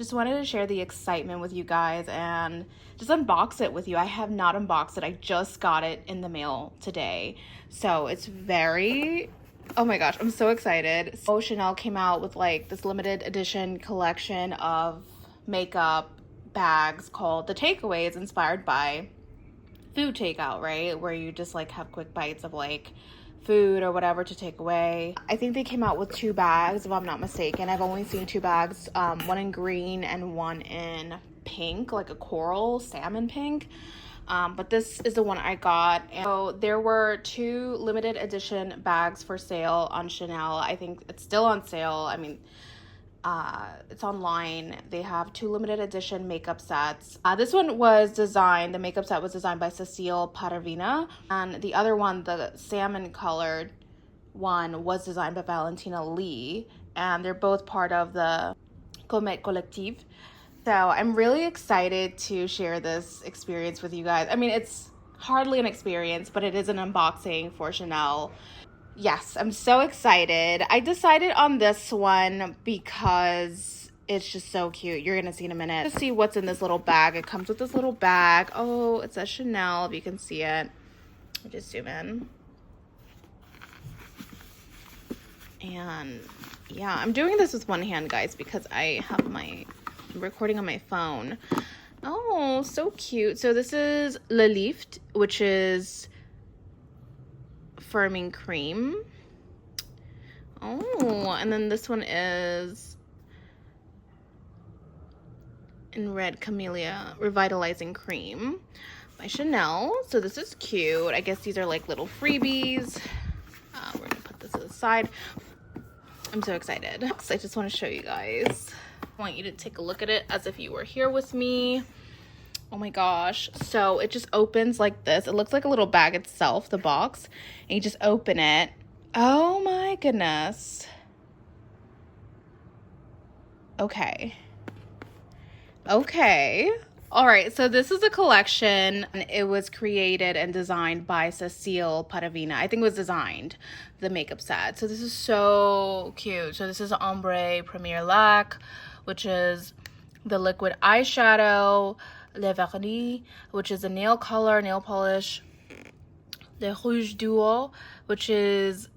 Just wanted to share the excitement with you guys and just unbox it with you. I have not unboxed it. I just got it in the mail today. So it's very, oh my gosh, I'm so excited. So Chanel came out with like this limited edition collection of makeup bags called The Takeaways, inspired by food takeout, right? Where you just like have quick bites of like food or whatever to take away. I think they came out with 2 bags if I'm not mistaken. I've only seen 2 bags, one in green and one in pink, like a coral salmon pink. But this is the one I got. And so there were 2 limited edition bags for sale on Chanel. I think it's still on sale. I mean, it's online. They have 2 limited edition makeup sets. This one was designed, the makeup set was designed by Cecile Paravina, and the other one, the salmon colored one, was designed by Valentina Lee, and they're both part of the Comet Collective. So I'm really excited to share this experience with you guys. I mean, it's hardly an experience, but it is an unboxing for Chanel. Yes, I'm so excited. I decided on this one because it's just so cute. You're gonna see in a minute. Just see what's in this little bag. It comes with this little bag. Oh, it says Chanel, if you can see it. I'll just zoom in. And yeah, I'm doing this with one hand, guys, because I'm recording on my phone. Oh, so cute. So this is Le Lift, which is firming cream. Oh, and then this one is in red, Camellia Revitalizing Cream by Chanel. So this is cute. I guess these are like little freebies. We're gonna put this aside. I'm so excited. I just want to show you guys. I want you to take a look at it as if you were here with me. Oh my gosh. So it just opens like this. It looks like a little bag itself, the box, and you just open it. Oh my goodness. Okay. All right, so this is a collection. It was created and designed by Cecile Paravina. I think it was designed, the makeup set. So this is so cute. So this is Ombre Premier Lac, which is the liquid eyeshadow. Le Vernis, which is a nail color, nail polish. Le Rouge Duo, which is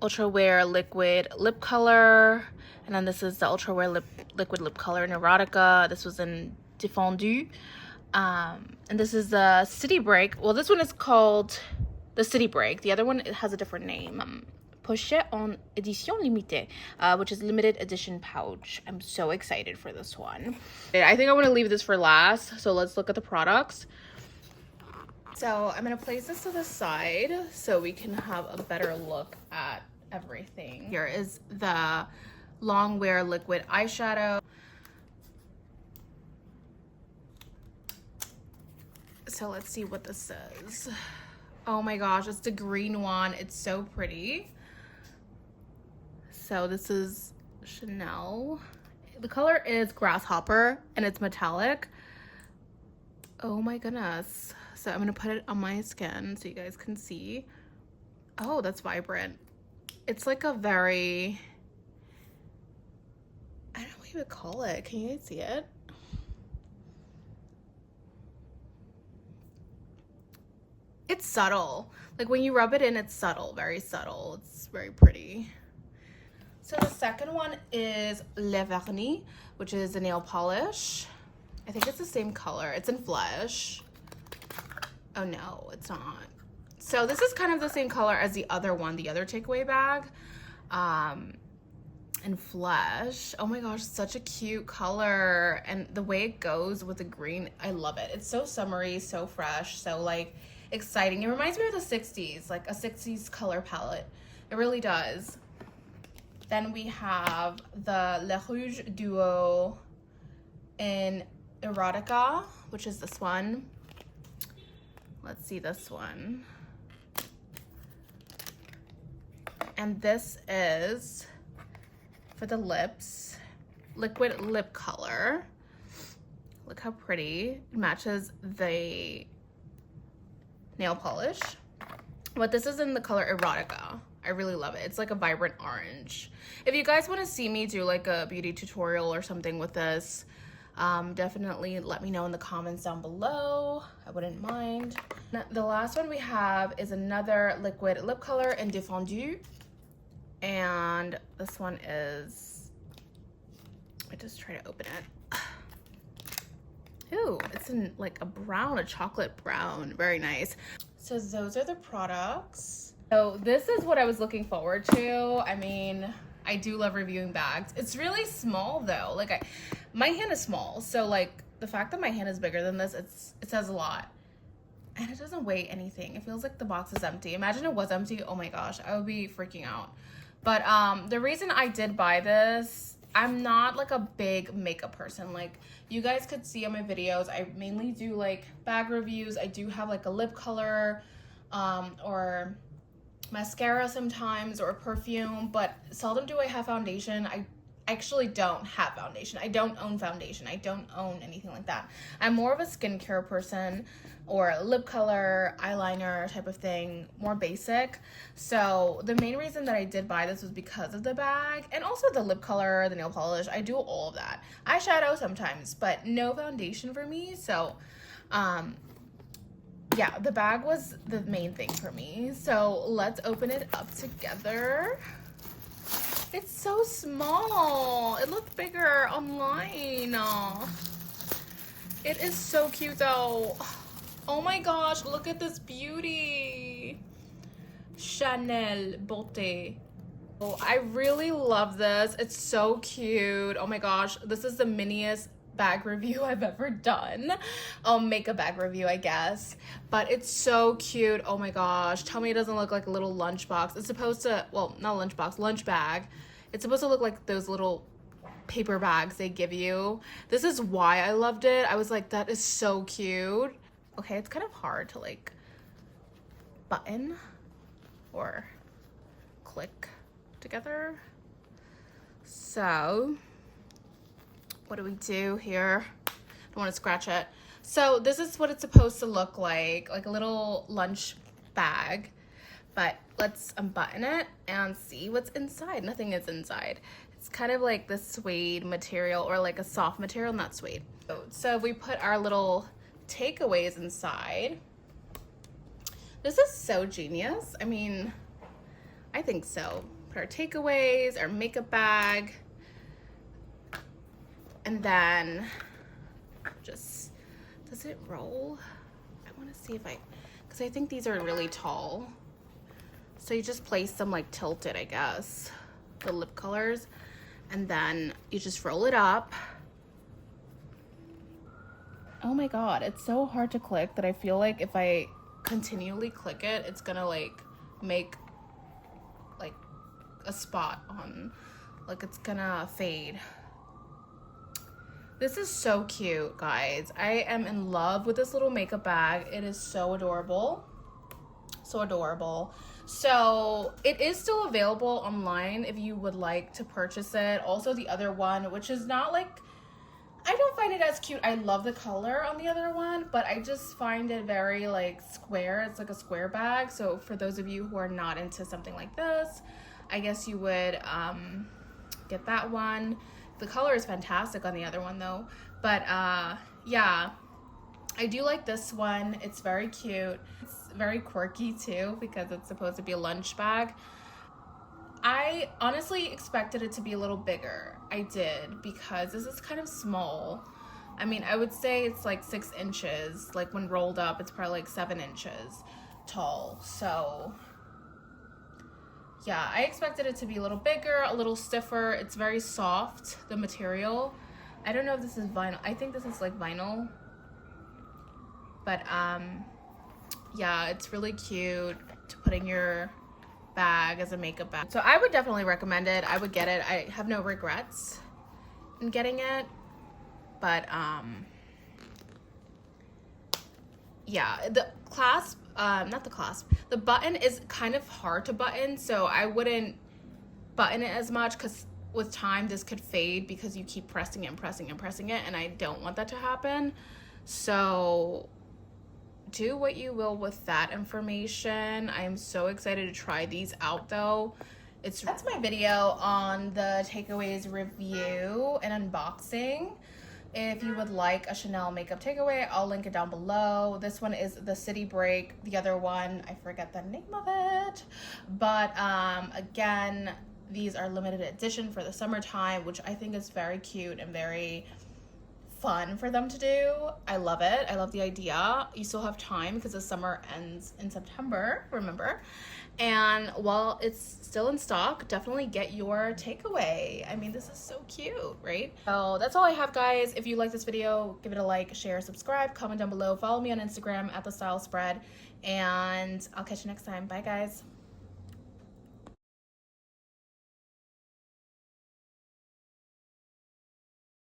Ultra Wear liquid lip color. And then this is the Ultra Wear liquid lip color in Erotica. This was in Diffondu. And this is the City Break. Well, this one is called the City Break. The other one, it has a different name. Pochette en édition limitée, which is limited edition pouch. I'm so excited for this one. I think I want to leave this for last, so let's look at the products. So I'm going to place this to the side so we can have a better look at everything. Here is the Long Wear liquid eyeshadow. So let's see what this says. Oh my gosh, it's the green one. It's so pretty. So this is Chanel. The color is Grasshopper and it's metallic. Oh my goodness. So I'm gonna put it on my skin so you guys can see. Oh, that's vibrant. It's like a very, I don't know what you would call it. Can you guys see it? It's subtle. Like when you rub it in, it's subtle, very subtle. It's very pretty. So the second one is Le Vernis, which is a nail polish. I think it's the same color. It's in Flesh. Oh no, it's not. So this is kind of the same color as the other one, the other takeaway bag. In Flesh. Oh my gosh, such a cute color. And the way it goes with the green, I love it. It's so summery, so fresh, so like exciting. It reminds me of the 60s, like a 60s color palette. It really does. Then we have the Le Rouge Duo in Erotica, which is this one. Let's see this one. And this is for the lips, liquid lip color. Look how pretty. It matches the nail polish. But this is in the color Erotica. I really love it. It's like a vibrant orange. If you guys want to see me do like a beauty tutorial or something with this, definitely let me know in the comments down below. I wouldn't mind. The last one we have is another liquid lip color in Défendu. And this one is, I just try to open it. Ooh, it's in like a brown, a chocolate brown. Very nice. So those are the products. So this is what I was looking forward to. I mean, I do love reviewing bags. It's really small though. Like my hand is small. So like the fact that my hand is bigger than this, it says a lot. And it doesn't weigh anything. It feels like the box is empty. Imagine it was empty. Oh my gosh, I would be freaking out. But the reason I did buy this, I'm not like a big makeup person. Like you guys could see on my videos, I mainly do like bag reviews. I do have like a lip color or mascara sometimes, or perfume, but seldom do I have foundation. I actually don't have foundation. I don't own foundation. I don't own anything like that. I'm more of a skincare person, or lip color, eyeliner type of thing, more basic. So the main reason that I did buy this was because of the bag, and also the lip color, the nail polish. I do all of that. Eyeshadow sometimes, but no foundation for me. So yeah, the bag was the main thing for me. So let's open it up together. It's so small. It looked bigger online. It is so cute though. Oh my gosh, look at this beauty. Chanel Beauté. Oh, I really love this. It's so cute. Oh my gosh, this is the miniest bag review I've ever done. Makeup bag review, I guess. But it's so cute. Oh my gosh. Tell me it doesn't look like a little lunchbox. It's supposed to, well, not lunchbox, lunch bag. It's supposed to look like those little paper bags they give you. This is why I loved it. I was like, that is so cute. Okay, it's kind of hard to like button or click together. So what do we do here? I don't want to scratch it. So this is what it's supposed to look like a little lunch bag. But let's unbutton it and see what's inside. Nothing is inside. It's kind of like the suede material, or like a soft material, not suede. So we put our little takeaways inside. This is so genius. I mean, I think so. Put our takeaways, our makeup bag, and then just, does it roll? I want to see if because I think these are really tall. So you just place them like tilted, I guess, the lip colors, and then you just roll it up. Oh my god, it's so hard to click that I feel like if I continually click it, it's gonna like make like a spot on, like it's gonna fade. This is so cute, guys. I am in love with this little makeup bag. It is so adorable. So adorable. So it is still available online if you would like to purchase it. Also the other one, which is not like, I don't find it as cute. I love the color on the other one, but I just find it very like square. It's like a square bag. So for those of you who are not into something like this, I guess you would get that one. The color is fantastic on the other one though. But yeah, I do like this one. It's very cute. It's very quirky too because it's supposed to be a lunch bag. I honestly expected it to be a little bigger. I did, because this is kind of small. I mean, I would say it's like 6 inches. Like when rolled up, it's probably like 7 inches tall. So yeah, I expected it to be a little bigger, a little stiffer. It's very soft, the material. I don't know if this is vinyl. I think this is like vinyl. But yeah, it's really cute to put in your bag as a makeup bag. So I would definitely recommend it. I would get it. I have no regrets in getting it. But yeah, the clasp, not the clasp, the button is kind of hard to button, so I wouldn't button it as much, because with time this could fade because you keep pressing it and pressing and pressing it, and I don't want that to happen. So do what you will with that information. I am so excited to try these out though. That's my video on the takeaways review and unboxing. If you would like a Chanel makeup takeaway, I'll link it down below. This one is the City Break. The other one, I forget the name of it. But again, these are limited edition for the summertime, which I think is very cute and very fun for them to do. I love it. I love the idea. You still have time because the summer ends in September, remember? And while it's still in stock, definitely get your takeaway. I mean, this is so cute, right? So that's all I have, guys. If you like this video, give it a like, share, subscribe, comment down below, follow me on Instagram at The Style Spread, and I'll catch you next time. Bye, guys.